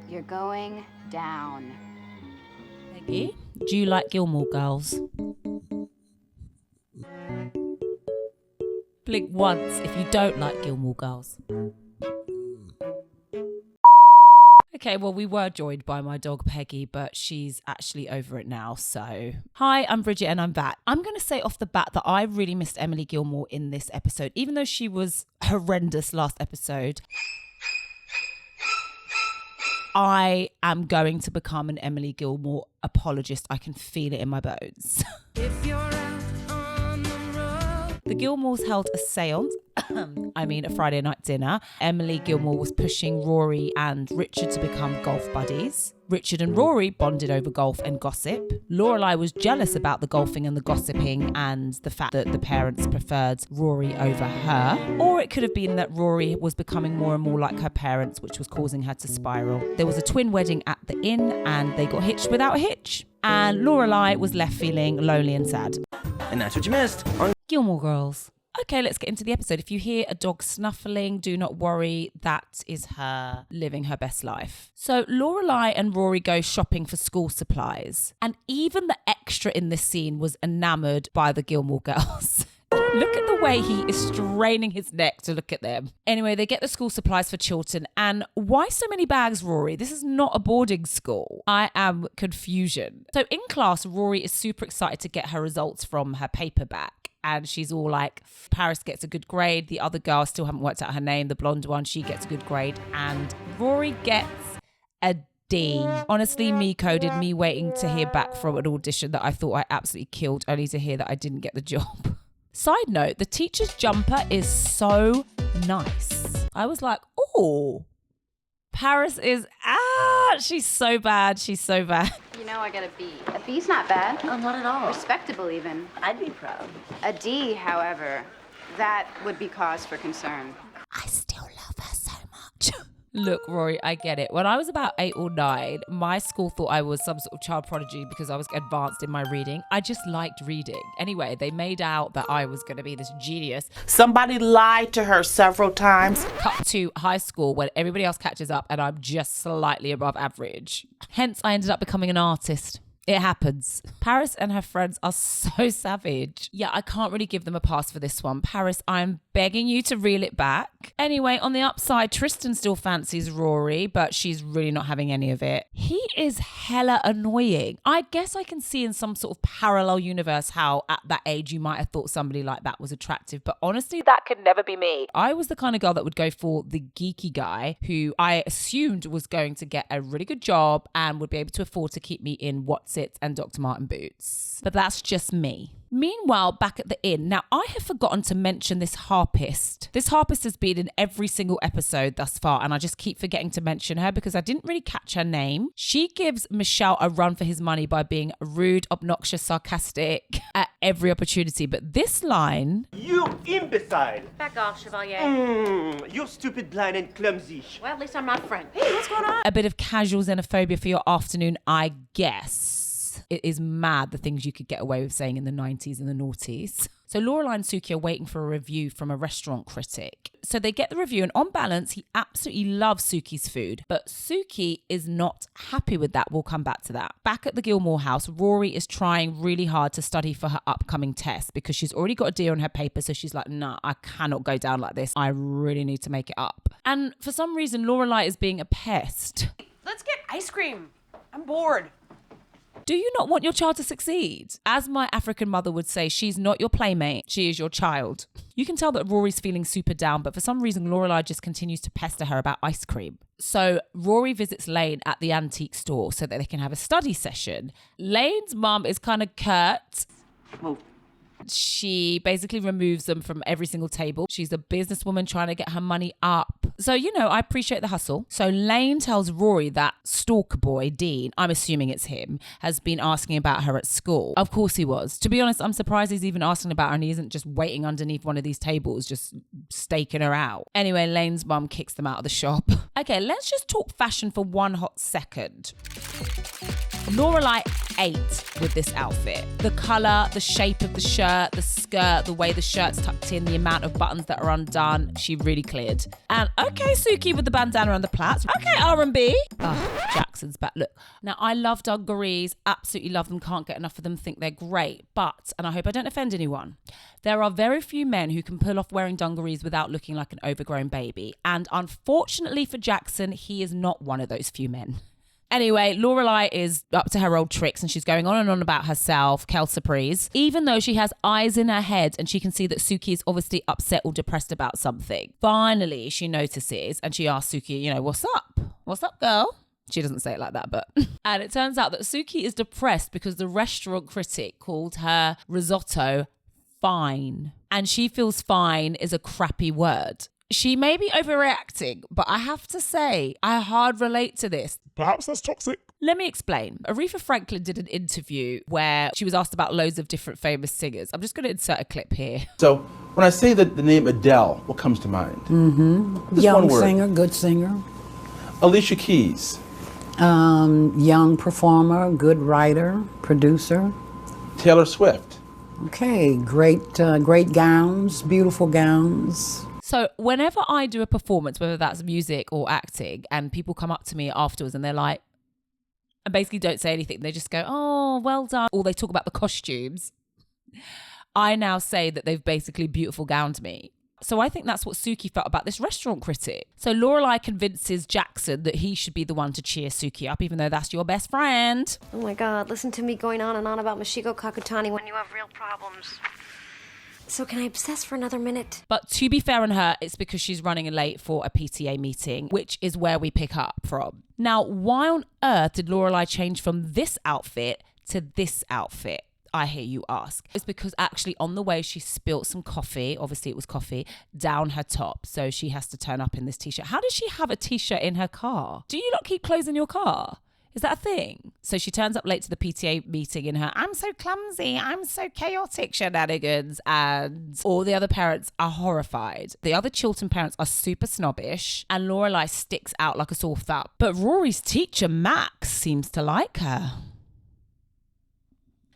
You're going down. Peggy, do you like Gilmore Girls? Blink once if you don't like Gilmore Girls. Okay, well, we were joined by my dog Peggy, but she's actually over it now, so... Hi, I'm Bridgette and I'm back. I'm going to say off the bat that I really missed Emily Gilmore in this episode, even though she was horrendous last episode. I am going to become an Emily Gilmore apologist. I can feel it in my bones. If you're out on the road. The Gilmores held a séance. A Friday night dinner. Emily Gilmore was pushing Rory and Richard to become golf buddies. Richard and Rory bonded over golf and gossip. Lorelai was jealous about the golfing and the gossiping and the fact that the parents preferred Rory over her. Or it could have been that Rory was becoming more and more like her parents, which was causing her to spiral. There was a twin wedding at the inn and they got hitched without a hitch. And Lorelai was left feeling lonely and sad. And that's what you missed. Gilmore Girls. Okay, let's get into the episode. If you hear a dog snuffling, do not worry. That is her living her best life. So Lorelai and Rory go shopping for school supplies. And even the extra in this scene was enamoured by the Gilmore Girls. Look at the way he is straining his neck to look at them. Anyway, they get the school supplies for Chilton. And why so many bags, Rory? This is not a boarding school. I am confusion. So in class, Rory is super excited to get her results from her paper back. And she's all like, Paris gets a good grade. The other girl, still haven't worked out her name, the blonde one, she gets a good grade. And Rory gets a D. Honestly, me coded, me waiting to hear back from an audition that I thought I absolutely killed, only to hear that I didn't get the job. Side note, the teacher's jumper is so nice. I was like, oh, Paris is, she's so bad. She's so bad. You know I got a B. A B's not bad. Oh, not at all. Respectable even. I'd be proud. A D, however, that would be cause for concern. I still love her so much. Look, Rory, I get it. When I was about 8 or 9, my school thought I was some sort of child prodigy because I was advanced in my reading. I just liked reading. Anyway, they made out that I was going to be this genius. Somebody lied to her several times. Cut to high school when everybody else catches up and I'm just slightly above average. Hence, I ended up becoming an artist. It happens. Paris and her friends are so savage. Yeah, I can't really give them a pass for this one. Paris, I'm begging you to reel it back. Anyway, on the upside, Tristan still fancies Rory, but she's really not having any of it. He is hella annoying. I guess I can see in some sort of parallel universe how at that age you might have thought somebody like that was attractive, but honestly, that could never be me. I was the kind of girl that would go for the geeky guy who I assumed was going to get a really good job and would be able to afford to keep me in What's It and Dr. Martin boots. But that's just me. Meanwhile, back at the inn, now I have forgotten to mention this harpist. This harpist has been in every single episode thus far, and I just keep forgetting to mention her because I didn't really catch her name. She gives Michelle a run for his money by being rude, obnoxious, sarcastic at every opportunity. But this line... You imbecile! Back off, Chevalier. You're stupid, blind, and clumsy. Well, at least I'm not French. Hey, what's going on? A bit of casual xenophobia for your afternoon, I guess. It is mad the things you could get away with saying in the 90s and the noughties. So Lorelai and Suki are waiting for a review from a restaurant critic. So they get the review and on balance, he absolutely loves Suki's food. But Suki is not happy with that. We'll come back to that. Back at the Gilmore house, Rory is trying really hard to study for her upcoming test because she's already got a D on her paper. So she's like, nah, I cannot go down like this. I really need to make it up. And for some reason, Lorelai is being a pest. Let's get ice cream. I'm bored. Do you not want your child to succeed? As my African mother would say, she's not your playmate, she is your child. You can tell that Rory's feeling super down, but for some reason, Lorelai just continues to pester her about ice cream. So Rory visits Lane at the antique store so that they can have a study session. Lane's mum is kind of curt. Oh. She basically removes them from every single table. She's a businesswoman trying to get her money up. So, I appreciate the hustle. So Lane tells Rory that stalker boy, Dean, I'm assuming it's him, has been asking about her at school. Of course he was. To be honest, I'm surprised he's even asking about her and he isn't just waiting underneath one of these tables, just staking her out. Anyway, Lane's mum kicks them out of the shop. Okay, let's just talk fashion for one hot second. Lorelai ate with this outfit. The color, the shape of the shirt, the skirt, the way the shirt's tucked in, the amount of buttons that are undone, she really cleared. And okay, Suki with the bandana and the plaits. Okay, R&B. Oh, Jackson's back. Look, now I love dungarees, absolutely love them, can't get enough of them, think they're great. But, and I hope I don't offend anyone, there are very few men who can pull off wearing dungarees without looking like an overgrown baby. And unfortunately for Jackson, he is not one of those few men. Anyway, Lorelai is up to her old tricks and she's going on and on about herself, quelle surprise, even though she has eyes in her head and she can see that Suki is obviously upset or depressed about something. Finally, she notices and she asks Suki, what's up? What's up, girl? She doesn't say it like that, but... And it turns out that Suki is depressed because the restaurant critic called her risotto fine. And she feels fine is a crappy word. She may be overreacting, but I have to say, I hard relate to this. Perhaps that's toxic. Let me explain. Aretha Franklin did an interview where she was asked about loads of different famous singers. I'm just going to insert a clip here. So when I say the name Adele, what comes to mind? Just Young one word. singer, good singer. Alicia Keys. Young performer, good writer, producer. Taylor Swift. Okay, great gowns, beautiful gowns. So whenever I do a performance, whether that's music or acting, and people come up to me afterwards and they're like, and basically don't say anything, they just go, oh, well done. Or they talk about the costumes. I now say that they've basically beautiful gowned me. So I think that's what Suki felt about this restaurant critic. So Lorelai convinces Jackson that he should be the one to cheer Suki up, even though that's your best friend. Oh my God, listen to me going on and on about Mashiko Kakutani when you have real problems. So can I obsess for another minute? But to be fair on her, it's because she's running late for a PTA meeting, which is where we pick up from. Now, why on earth did Lorelai change from this outfit to this outfit? I hear you ask. It's because actually on the way she spilt some coffee, obviously it was coffee, down her top. So she has to turn up in this t-shirt. How does she have a t-shirt in her car? Do you not keep clothes in your car? Is that a thing? So she turns up late to the PTA meeting in her I'm so clumsy, I'm so chaotic shenanigans, and all the other parents are horrified. The other Chilton parents are super snobbish and Lorelai sticks out like a sore thumb. But Rory's teacher, Max, seems to like her.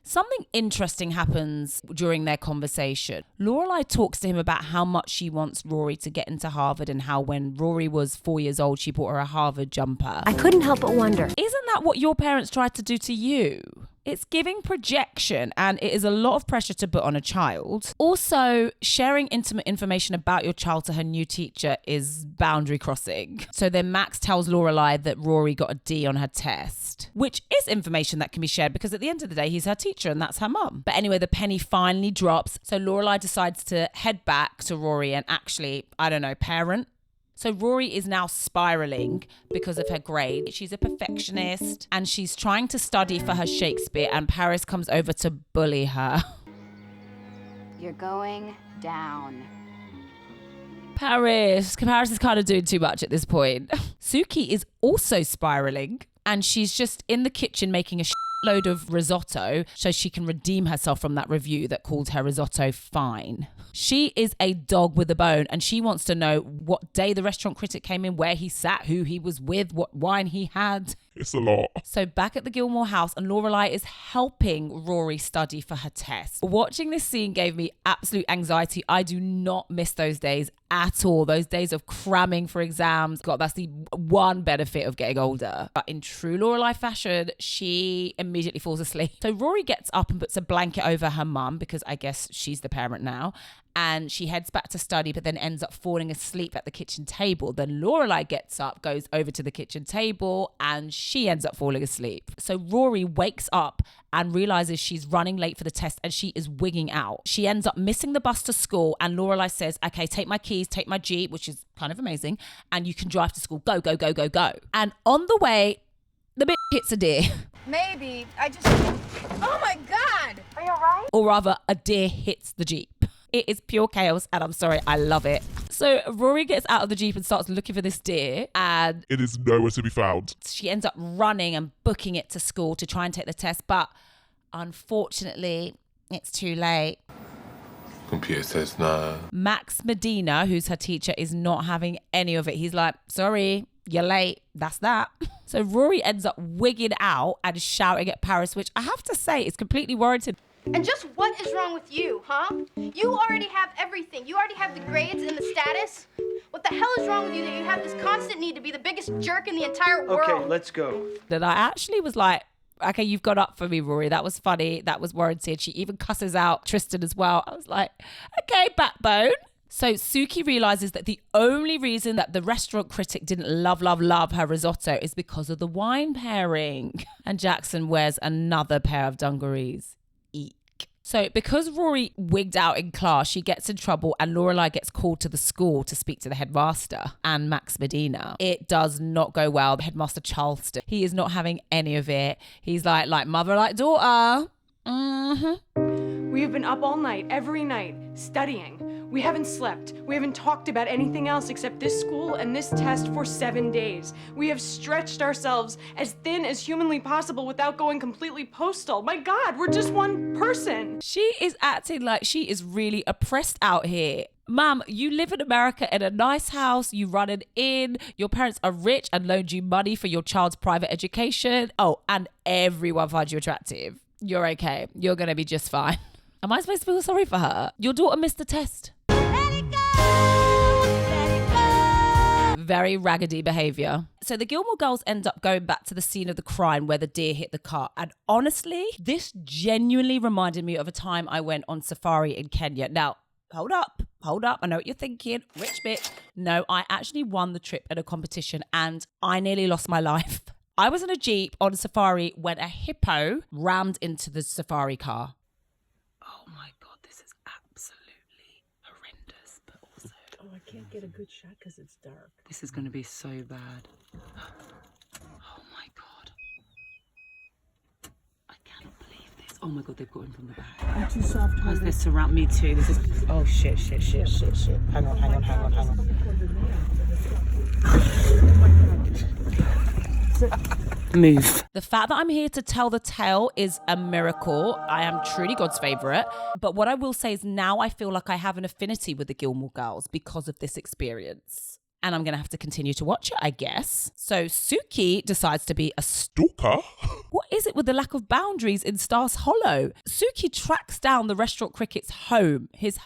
Something interesting happens during their conversation. Lorelai talks to him about how much she wants Rory to get into Harvard and how when Rory was 4 years old, she bought her a Harvard jumper. I couldn't help but wonder. Isn't that what your parents tried to do to you? It's giving projection and it is a lot of pressure to put on a child. Also, sharing intimate information about your child to her new teacher is boundary crossing. So then Max tells Lorelai that Rory got a D on her test, which is information that can be shared because at the end of the day, he's her teacher and that's her mum. But anyway, the penny finally drops. So Lorelai decides to head back to Rory and actually, parent. So Rory is now spiraling because of her grade. She's a perfectionist and she's trying to study for her Shakespeare and Paris comes over to bully her. You're going down. Paris is kind of doing too much at this point. Suki is also spiraling and she's just in the kitchen making a load of risotto so she can redeem herself from that review that called her risotto fine. She is a dog with a bone and she wants to know what day the restaurant critic came in, where he sat, who he was with, what wine he had. It's a lot. So back at the Gilmore house and Lorelai is helping Rory study for her test. Watching this scene gave me absolute anxiety. I do not miss those days at all. Those days of cramming for exams. God, that's the one benefit of getting older. But in true Lorelai fashion, she immediately falls asleep. So Rory gets up and puts a blanket over her mum because I guess she's the parent now. And she heads back to study, but then ends up falling asleep at the kitchen table. Then Lorelai gets up, goes over to the kitchen table, and she ends up falling asleep. So Rory wakes up and realizes she's running late for the test and she is wigging out. She ends up missing the bus to school and Lorelai says, okay, take my keys, take my Jeep, which is kind of amazing, and you can drive to school. Go, go, go, go, go. And on the way, the bitch hits a deer. Maybe. Oh my God! Are you alright? Or rather, a deer hits the Jeep. It is pure chaos and I'm sorry, I love it. So Rory gets out of the Jeep and starts looking for this deer and It is nowhere to be found. she ends up running and booking it to school to try and take the test. But unfortunately, it's too late. Computer says no. Max Medina, who's her teacher, is not having any of it. He's like, sorry, you're late. That's that. So Rory ends up wigging out and shouting at Paris, which I have to say is completely warranted. And just what is wrong with you, huh? You already have everything. You already have the grades and the status. What the hell is wrong with you that you have this constant need to be the biggest jerk in the entire world? Okay, let's go. And I actually was like, okay, you've got up for me, Rory. That was funny. That was warranted. She even cusses out Tristan as well. I was like, okay, backbone. So Suki realizes that the only reason that the restaurant critic didn't love her risotto is because of the wine pairing. And Jackson wears another pair of dungarees. Eek. So because Rory wigged out in class, she gets in trouble and Lorelai gets called to the school to speak to the headmaster and Max Medina. It does not go well. The headmaster Charleston, he is not having any of it. He's like mother, like daughter. We have been up all night, every night, studying. We haven't slept. We haven't talked about anything else except this school and this test for 7 days. We have stretched ourselves as thin as humanly possible without going completely postal. My God, we're just one person. She is acting like she is really oppressed out here. Ma'am, you live in America in a nice house, you run an inn, your parents are rich and loaned you money for your child's private education. Oh, and everyone finds you attractive. You're okay. You're going to be just fine. Am I supposed to feel sorry for her? Your daughter missed the test. Let it go, let it go. Very raggedy behavior. So the Gilmore Girls end up going back to the scene of the crime where the deer hit the car. And honestly, this genuinely reminded me of a time I went on safari in Kenya. Now, hold up. I know what you're thinking. Rich bitch. No, I actually won the trip at a competition and I nearly lost my life. I was in a Jeep on safari when a hippo rammed into the safari car. Oh my God, this is absolutely horrendous, but also... Oh, I can't get a good shot because it's dark. This is going to be so bad. Oh my God. I cannot believe this. Oh my God, they've got him from the back. I'm too soft. Guys, they surround me too. This is... Oh shit. Hang on. Move. The fact that I'm here to tell the tale is a miracle. I am truly God's favourite. But what I will say is now I feel like I have an affinity with the Gilmore Girls because of this experience. And I'm going to have to continue to watch it, I guess. So Suki decides to be a Stalker? What is it with the lack of boundaries in Stars Hollow? Suki tracks down the restaurant critic's home, his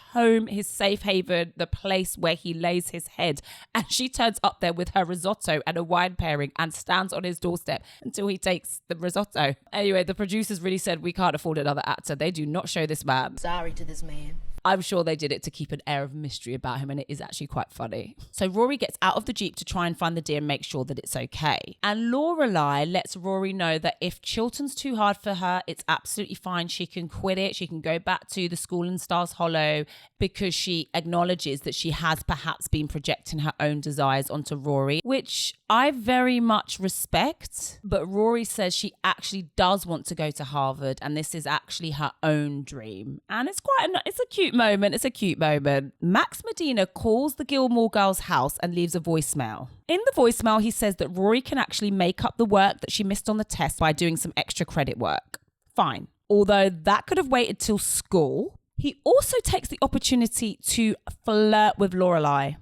safe haven, the place where he lays his head. And she turns up there with her risotto and a wine pairing and stands on his doorstep until he takes the risotto. Anyway, the producers really said, we can't afford another actor. They do not show this man. Sorry to this man. I'm sure they did it to keep an air of mystery about him, and it is actually quite funny. So Rory gets out of the Jeep to try and find the deer and make sure that it's okay. And Lorelai lets Rory know that if Chilton's too hard for her, it's absolutely fine. She can quit it. She can go back to the school in Stars Hollow because she acknowledges that she has perhaps been projecting her own desires onto Rory, which I very much respect. But Rory says she actually does want to go to Harvard, and this is actually her own dream. And it's it's a cute moment. It's a cute moment. Max Medina calls the Gilmore Girls' house and leaves a voicemail. In the voicemail, he says that Rory can actually make up the work that she missed on the test by doing some extra credit work. Fine. Although that could have waited till school. He also takes the opportunity to flirt with Lorelai.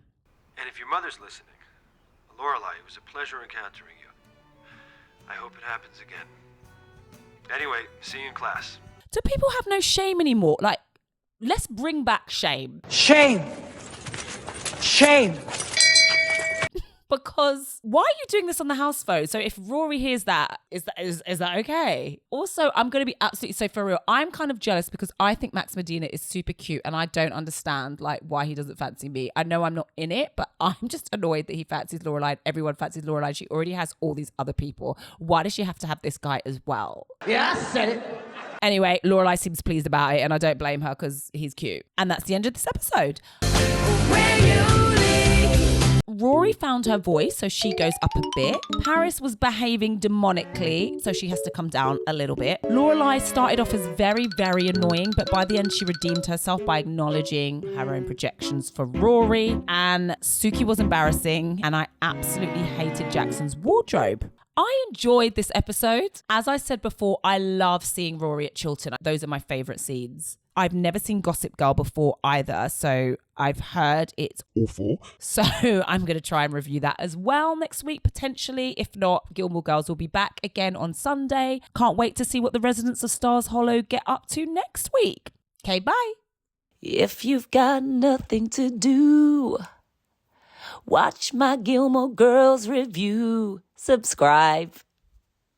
And if your mother's listening, Lorelai, it was a pleasure encountering you. I hope it happens again. Anyway, see you in class. Do people have no shame anymore? Like, let's bring back shame. Shame. Because why are you doing this on the house phone? So if Rory hears that, is that okay? Also, I'm going to be absolutely so for real. I'm kind of jealous because I think Max Medina is super cute and I don't understand like why he doesn't fancy me. I know I'm not in it, but I'm just annoyed that he fancies Lorelai. Everyone fancies Lorelai. She already has all these other people. Why does she have to have this guy as well? Yeah, I said it. Anyway, Lorelai seems pleased about it and I don't blame her because he's cute. And that's the end of this episode. Rory found her voice, so she goes up a bit. Paris was behaving demonically, so she has to come down a little bit. Lorelai started off as very, very annoying, but by the end she redeemed herself by acknowledging her own projections for Rory. And Suki was embarrassing, and I absolutely hated Jackson's wardrobe. I enjoyed this episode. As I said before, I love seeing Rory at Chilton. Those are my favourite scenes. I've never seen Gossip Girl before either, so I've heard it's awful. So I'm going to try and review that as well next week, potentially. If not, Gilmore Girls will be back again on Sunday. Can't wait to see what the residents of Stars Hollow get up to next week. Okay, bye. If you've got nothing to do, watch my Gilmore Girls review. Subscribe.